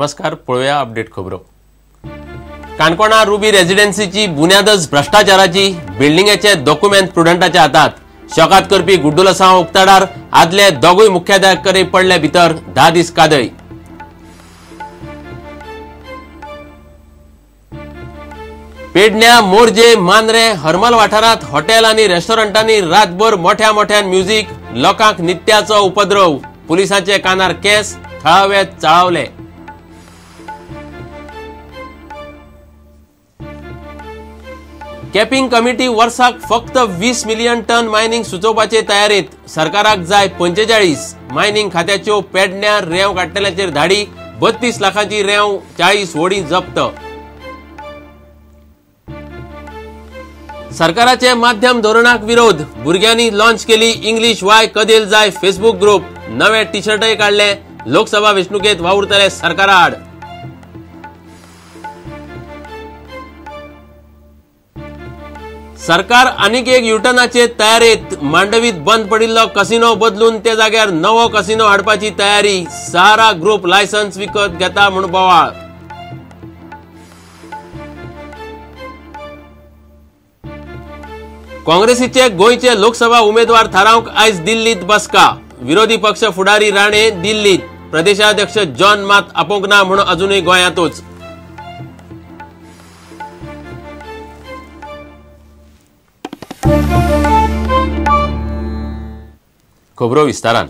नमस्कार, पळूया अपडेट खबरो। काणकोणा रुबी रेजिडेन्सीची बुन्यादच भ्रष्टाचाराची, बिल्डिंगेचे डॉक्युमेंट प्रुडंटाच्या हातात। शॉकात करपी गुड्डुलसांव उक्ताडार आदले दोगूय मुख्याधिकारी पडले भितर 10 दीस कादय। पेडण्या, मोरजे, मांद्रे, हरमल वाठारात हॉटेल आणि रेस्टॉरंटांनी रातभर मोठ्या मोठ्यान म्युझिक, लोकांक नित्याचो उपद्रव। पुलिसांचे कानार केस, थळावे चाळवले। कॅपिंग कमिटी वर्साक फक्त 20 मिलियन टन मायनिंग सुचोवपाचे तयारीत। सरकाराक जाय 45। मायनिंग खात्याच्यो पेडण्या, रेंव काडटल्याचेर धाडी। 32 लाखांची रेंव, 40 व्हडी जप्त। सरकाराचे माध्यम धोरणाक विरोध। भुरग्यांनी लॉन्च केली इंग्लिश वाय कदेल जाय फेसबुक ग्रुप। नवे टी शर्टय काढले। लोकसभा वेंचणुकेत वावुरतले सरकारा आड। सरकार आनीक एक युटर्नाचे तयारीत। मांडवीत बंद पडिल्लो कसिनो बदलून ते जाग्यार नवो कसिनो हाडपाची तयारी। सहारा ग्रुप लायसन्स विकत घेता म्हूण बोवाळ। काँग्रेसीचे गोंयचे लोकसभा उमेदवार थारावंक आयज दिल्लीत बसका। विरोधी पक्ष फुडारी राणे दिल्लीत। प्रदेशाध्यक्ष जॉन मात आपोवंक ना म्हूण अजूनय गोंयांतूच। खबरो विस्तारान।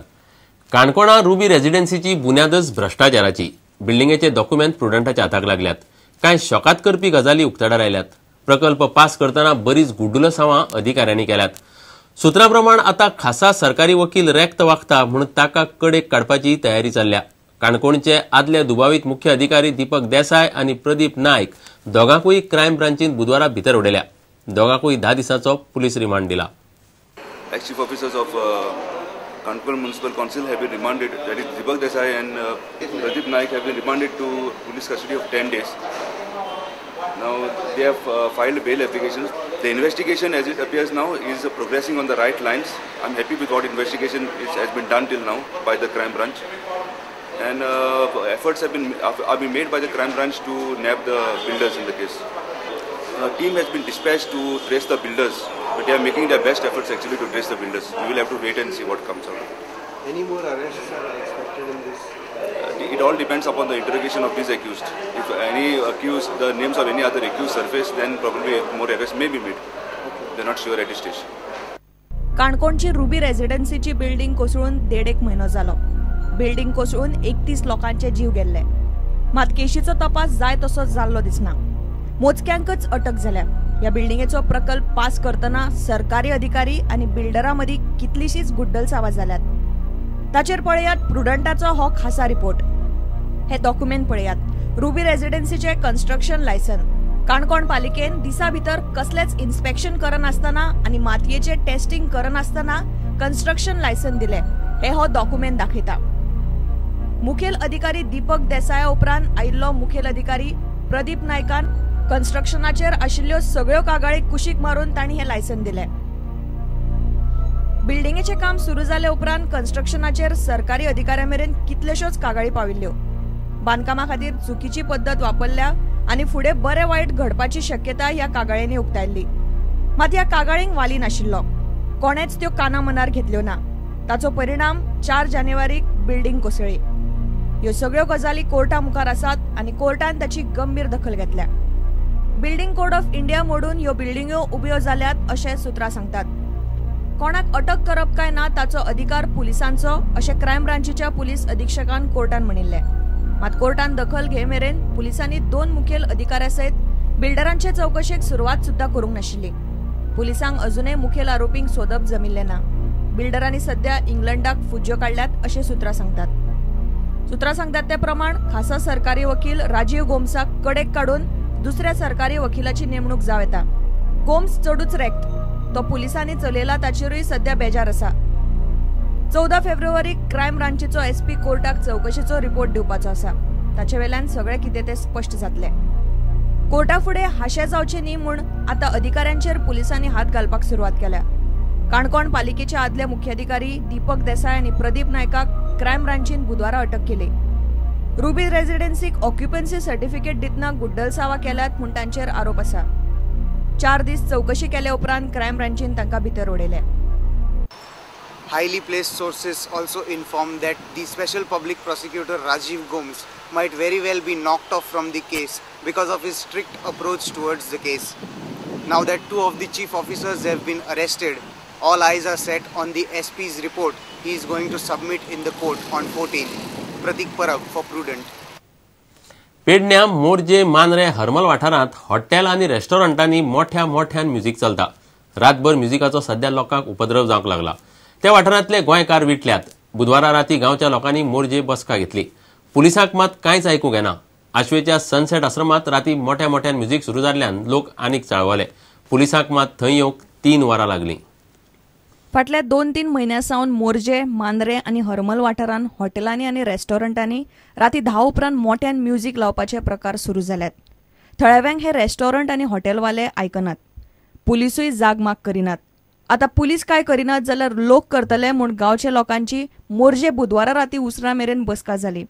काणकोणा रुबी रेजिडेन्सीची बुन्यादच भ्रष्टाचाराची, बिल्डिंगेचे डॉक्युमेंट प्रुडंटाच्या हाताक लागल्यात। कांय शॉकात करपी गजाली उक्ताडार आयल्यात। प्रकल्प पास करतना बरीच गुड्डुलसांवां अधिकाऱ्यांनी केल्यात। सुत्रां प्रमाण आता खासा सरकारी वकील रेक्त वागता म्हूण ताका कडेक काडपाची तयारी चल्ल्या। काणकोणचे आदले दुबावीत मुख्य अधिकारी दीपक देसाय आणि प्रदीप नायक दोगांकूय क्रायम ब्रांचीन बुधवारा भितर उडयल्या। दोगांकूय 10 दिसांचो पुलीस रिमांड दिला। Chief officers of Kankon Municipal Council have been remanded, that is Deepak Desai and Pradeep Naik have been remanded to police custody of 10 days. Now they have filed bail applications. The investigation as it appears now is progressing on the right lines. I'm happy with what investigation has been done till now by the crime branch. And efforts have been made by the crime branch to nab the builders in the case. A team has been dispatched to trace the builders, but they are making their best efforts actually to trace the builders. We will have to wait and see what comes out. Any more arrests are expected in this? It all depends upon the interrogation of these accused. If any accused, the names of any other accused surface, then probably more arrests may be made. They're not sure at this stage. काणकोणची ruby रेजिडेन्सीची building कोसळून 1.5 महिनो जालो। Building कोसळून 31 लोकांचे जीव गेल्ले। मात केशीचो तपास जाय तसो जाल्लो दिसना। मोजक्यांकच अटक झाल्या। या बिल्डिंगेचो प्रकल्प पास करतना सरकारी अधिकारी आणि बिल्डरांमदी कितलीशीच गुड्डलसांवां जाल्यात। ताचेर पळयात प्रुडंटाचो हो खासा रिपोर्ट। हे डॉक्युमेंट पळयात। रुबी रेजिडेन्सीचे कन्स्ट्रक्शन लायसन काणकोण पालिकेन दिसा भितर कसलेच इन्स्पेक्शन करनासतना आणि मातयेचे टेस्टिंग करनासतना कन्स्ट्रक्शन लायसन दिले हे हो डॉक्युमेंट दाखयता। मुखेल अधिकारी दीपक देसाय उपरांत आयिल्लो मुखेल अधिकारी प्रदीप नायकान कन्स्ट्रक्शनाचेर आशिल्ल्यो सगळ्यो कागाळी कुशीक मारून तांणी हे लायसन दिले। बिल्डिंगेचे काम सुरू जाले उपरांत कन्स्ट्रक्शनाचेर सरकारी अधिकाऱ्यांमेरेन कितल्योश्योच कागाळी पाविल्ल्यो। बांदकामा खातीर चुकीची पद्दत वापरल्या आणि फुडें बरे वायट घडपाची शक्यता ह्या कागाळींनी उक्तायल्ली। मात ह्या कागाळींक वाली नाशिल्लो। कोणेच त्यो काना मनार घेतल्यो ना। ताचो परिणाम 4 जानेवारीक बिल्डिंग कोसळ्ळी। ह्यो सगळ्यो गजाली कोर्टा मुखार आसात आणि कोर्टान ताची गंभीर दखल घेतल्या। बिल्डिंग कोड ऑफ इंडिया मोडून ह्यो बिल्डिंग्यो उब्यो जाल्यात अशें सुत्रां सांगतात। कोणाक अटक करप काय ना ताचो अधिकार पुलिसांचो अशें क्रायम ब्रांचीच्या पुलीस अधीक्षकान कोर्टान म्हणिल्लें। मात कोर्टान दखल घे मेरेन पुलिसांनी 2 मुखेल अधिकाऱ्यांसयत बिल्डरांचे चौकशेक सुरवात सुद्धा करूंक नाशिल्ली। पुलिसांक अजूनय मुखेल आरोपींक सोदप जमिल्लें ना। बिल्डरांनी सध्या इंग्लंडाक फुज्यो काडल्यात अशें सुत्रां सांगतात। सुत्रां सांगतात ते प्रमाण खासा सरकारी वकील राजीव गोम्साक कडेक काडून दुसऱ्या सरकारी वकिलाची नेमणूक जाव येता। गोम्स चडूच रेक्त। तो पुलिसांनी चलयला ताचेरूय सध्या बेजार आसा। 14 फेब्रुवारीक क्रायम ब्रांचीचो एसपी कोर्टाक चौकशीचो रिपोर्ट दिवपाचो आसा। ताचे वेल्यान सगळे कितें ते स्पष्ट जातले। कोर्टा फुडें हाशे जावचे न्ही म्हूण आता अधिकाऱ्यांचेर पुलिसांनी हात घालपाक सुरवात केल्या। काणकोण पालिकेचे आदले मुख्याधिकारी दीपक देसाय आणि प्रदीप नायकाक क्रायम ब्रांचीन बुधवारा अटक केली। रुबी रेजिडेन्सीक ऑक्युपन्सी सर्टिफिकेट दितना गुड्डलसावा केल्यात म्हूण तांचेर आरोप आसा. 4 दीस चौकशी केल्या उपरांत क्रायम ब्रांचीन तांकां भितर उडयले. Highly placed sources also informed that the special public prosecutor Rajiv Gomes might very well be knocked off from the case because of his strict approach towards the case. Now that 2 of the chief officers have been arrested, all eyes are set on the SP's report he is going to submit in the court on 14th. Pratik Parab for Prudent. पेडण्या, मोरजे, मांद्रे, हरमल वाठारांत hotel आनी रेस्टॉरंटांनी मोठ्यान music चलता. रातभर म्युझिकाचो सध्या लोकांक उपद्रव जावंक लागला. त्या वाठारांतले गोंयकार विटल्यात. बुधवारा राती गांवच्या लोकांनी मोरजे बसका घेतली. पुलिसांक मात कांयच आयकूंक येना. आशवेच्या सनसेट आश्रमात राती मोठ्यान म्युझिक सुरू जाल्ल्यान लोक आनीक चाळवले. पुलिसांक मात थंय येवंक 3 वरां लागलीं. फाटल्या 2-3 म्हयन्यां सावन मोरजे, मांद्रे आनी हरमल वाठारांत हॉटेलांनी आनी रेस्टॉरंटांनी राती 10 उपरांत मोठ्यान म्युझिक लावपाचे प्रकार सुरू जाल्यात. थळाव्यांक हे रेस्टॉरंट आनी हॉटेलवाले आयकनात. पुलिसूय जाग माग करिनात. आता पुलीस काय करिनात जाल्यार लोक करतले म्हूण गांवच्या लोकांची मोरजे बुधवारा राती उसरा मेरेन बसका जाली.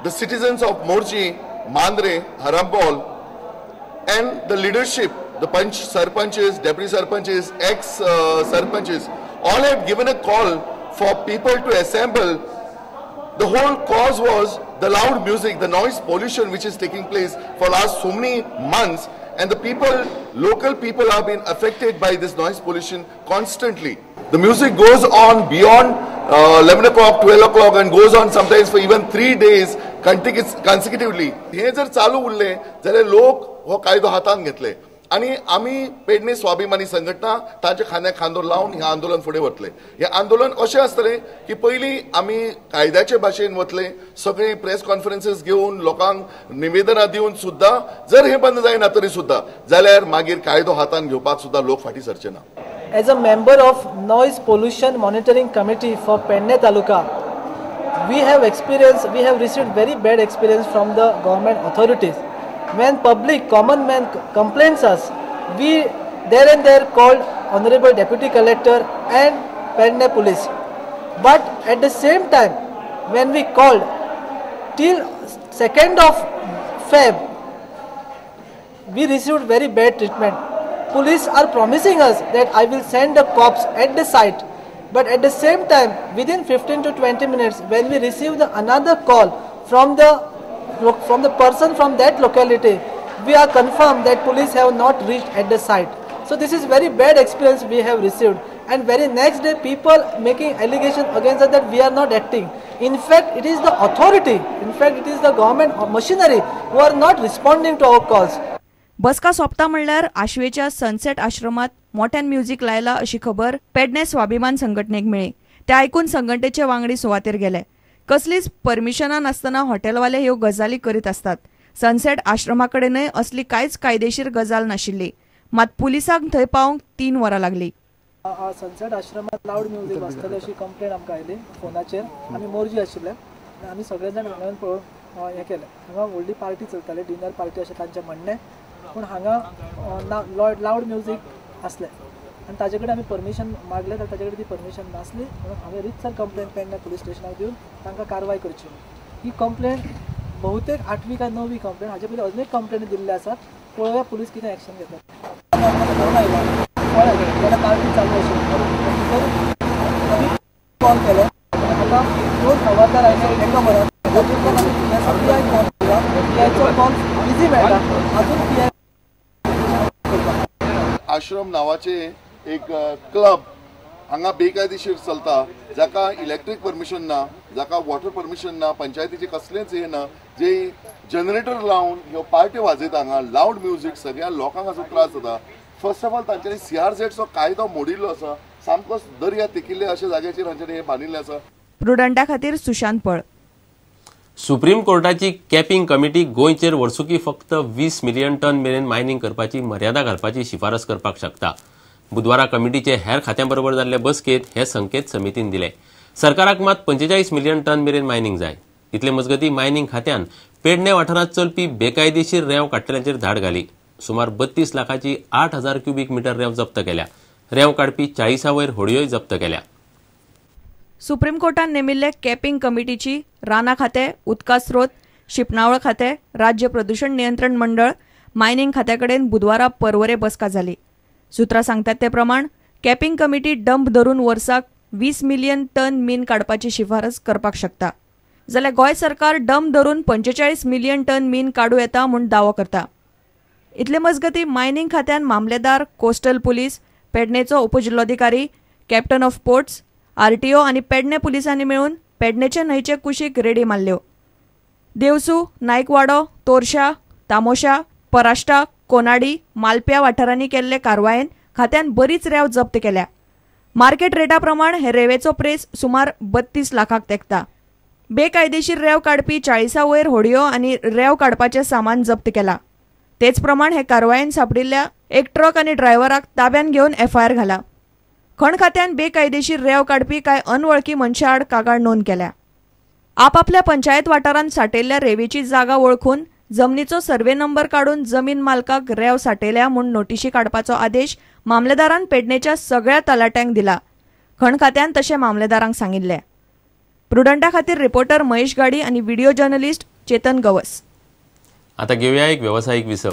The citizens of Morji, Mandre, Harambol and the leadership, the sarpanches, deputy sarpanches, ex-sarpanches, all have given a call for people to assemble. The whole cause was the loud music, the noise pollution which is taking place for last so many months. And the local people have been affected by this noise pollution constantly. The music goes on beyond 11 o'clock, 12 o'clock and goes on sometimes for even 3 days consecutively. हे जर चालू उरले जाल्यार लोक हो कायदो हातान घेतले आणि आम्ही पेडणे स्वाभिमानी संघटना तांच्या खांद्याक खांदो लावन हे आंदोलन फुडें वतले. हे आंदोलन अशें आसतले की पयलीं आमी कायद्याचे भाशेन वतले, सगळी प्रेस कॉन्फरन्सीस घेवन लोकांक निवेदनां दिवन सुद्दां जर हे बंद जायना तरी सुद्दां जाल्यार मागीर कायदो हातान घेवपाक सुद्दां लोक फाटीं सरचे ना. As a member of Noise Pollution Monitoring Committee for Pedne Taluka, we have received very bad experience from the government authorities. When common man complains us, we there and there called Honorable Deputy Collector and Pedne Police. But at the same time, when we called till 2nd of Feb, we received very bad treatment. Police are promising us that I will send the cops at the site. But at the same time, within 15 to 20 minutes, when we received another call from the person from that locality, we are confirmed that police have not reached at the site. So this is very bad experience we have received. And very next day, people making allegations against us that we are not acting. In fact, it is the authority. In fact, it is the government machinery who are not responding to our calls. बसका सोंपता म्हणल्यार आशवेच्या sunset आश्रमात मोठ्यान music लायला अशी खबर पेडणे स्वाभिमान संघटनेक मेळ्ळी. ते आयकून संघटनेचे वांगडी सुवातेर गेले. कसलीच परमिशनां नासतना हॉटेलवाले ह्यो गजाली करीत असतात. सनसेट आश्रमाकडेनय असली कांयच कायदेशीर गजाल नाशिल्ली. मात पुलिसांक थंय पावंक 3 वरां लागली. सनसेट आश्रमात लावड म्युझिक वाजतले अशी कंप्लेंट आमकां आयली फोनाचेर. आमी मोरजी आशिल्ले आमी सगळे जाण हांगा पळोवन हें केलें. हांगा व्हडली पार्टी चलताली, डिनर पार्टी अशें तांचें म्हणणें. पूण हांगा लावड म्युझिक आसलें आनी ताजे कडेन आमी परमिशन मागलें तर ताजे कडेन ती परमिशन नासली. म्हणून हांवें रितसर कंप्लेंट पेडणे पुलीस स्टेशनाक दिवन तांकां कारवाय करची. ही कंप्लेंट बहुतेक 8वी काय 9वी कंप्लेंट. हाजे पयलीं अजून एक कंप्लेंट दिल्ली आसात. पळोवया पुलीस कितें एक्शन घेतात. पार्टी चालू आशिल्ली आमी कॉल केलो. आतां 2 खबरदार आयले एका म्हणून कॉल बिझी मेळटा. अजून आश्रम नावाचे एक क्लब हांगा बेकायदेशीर चलता, जाका इलेक्ट्रीक परमिशन ना, जाका वॉटर परमिशन ना, पंचायतीचे कसलेंच हे ना, जे जनरेटर लावन ह्यो पार्टी वाजयता हांगा लावड म्युझिक सगळ्या लोकांक हाचो त्रास जाता. फर्स्ट ऑफ ऑल तांच्यांनी CRZचो कायदो मोडिल्लो आसा. सामको दर्या तेकिल्ले अशा जाग्याचेर हांच्यांनी हे बांदिल्लें आसा. प्रुडंटा खातीर सुशांत पळ. सुप्रीम कोर्टाची कॅपिंग कमिटी गोंयचेर वर्सुकी फक्त 20 मिलियन टन मेरेन मायनिंग करपाची मर्यादा घालपाची शिफारस करपाक शकता. बुधवारा कमिटीचे हेर खात्यांबरोबर जाल्ले बसकेत हे संकेत समितीन दिले. सरकाराक मात 45 मिलियन टन मेरेन मायनिंग जाय. इतले मजगती मायनिंग खात्यान पेडणे वाठारांत चलपी बेकायदेशीर रेंव काडटल्यांचेर धाड घाली. सुमार 32 लाखाची 8,000 क्युबिक मिटर रेंव जप्त केल्या. रेंव काडपी 40 वयर होडयोय जप्त केल्या. सुप्रीम कोर्टान नेमिल्ले कॅपिंग कमिटीची राना खाते, उदका स्रोत, शिपणावळ खाते, राज्य प्रदूषण नियंत्रण मंडळ, मायनिंग खात्याकडेन बुधवारा परवरे बसका जाली. सुत्रां सांगतात ते प्रमाण कॅपिंग कमिटी डंप धरून वर्साक 20 मिलियन टन मीन काडपाची शिफारस करपाक शकता. जाल्यार गोंय सरकार डंप धरून 45 मिलियन टन मीन काडूं येता म्हूण दावो करता. इतले मजगती मायनिंग खात्यान मामलेदार, कोस्टल पुलीस, पेडणेचो उपजिल्लोधिकारी, कॅप्टन ऑफ पोर्ट्स, आरटीओ आनी पेडणे पुलिसांनी मेळून पेडणेचे न्हंयचे कुशीक रेडी मारल्यो. देवसू, नायकवाडो, तोरशा, तामोशा, पराष्टा, कोनाडी, मालप्या वाठारांनी केल्ले कारवायेन खात्यान बरीच रेंव जप्त केल्या. मार्केट रेटा प्रमाण हे रेवेचो प्रेस सुमार 32 लाखाक तेंकता. बेकायदेशीर रेंव काडपी 40 वयर होडयो आनी रेंव काडपाचें सामान जप्त केला. तेच प्रमाण हे कारवायेन सापडिल्ल्या एक ट्रक आनी ड्रायव्हराक ताब्यान घेवन एफआयआर घाला. खण खात्यान बेकायदेशीर रेंव काडपी कांय अनवळखी मनशां आड कागाळ नोंद केल्या. आपापल्या पंचायत वाठारांत सांठयल्ल्या रेवेची जागा वळखून जमनीचो सर्वे नंबर काडून जमीन मालकाक रेंव सांठयल्या म्हूण नोटीशी काडपाचो आदेश मामलेदारान पेडणेच्या सगळ्या तलाट्यांक दिला. खण खात्यान तशें मामलेदारांक सांगिल्लें. प्रुडंटा खातीर रिपोर्टर महेश गाडी आनी व्हिडिओ जर्नलिस्ट चेतन गवस. आता घेऊया एक व्यावसायिक विसव.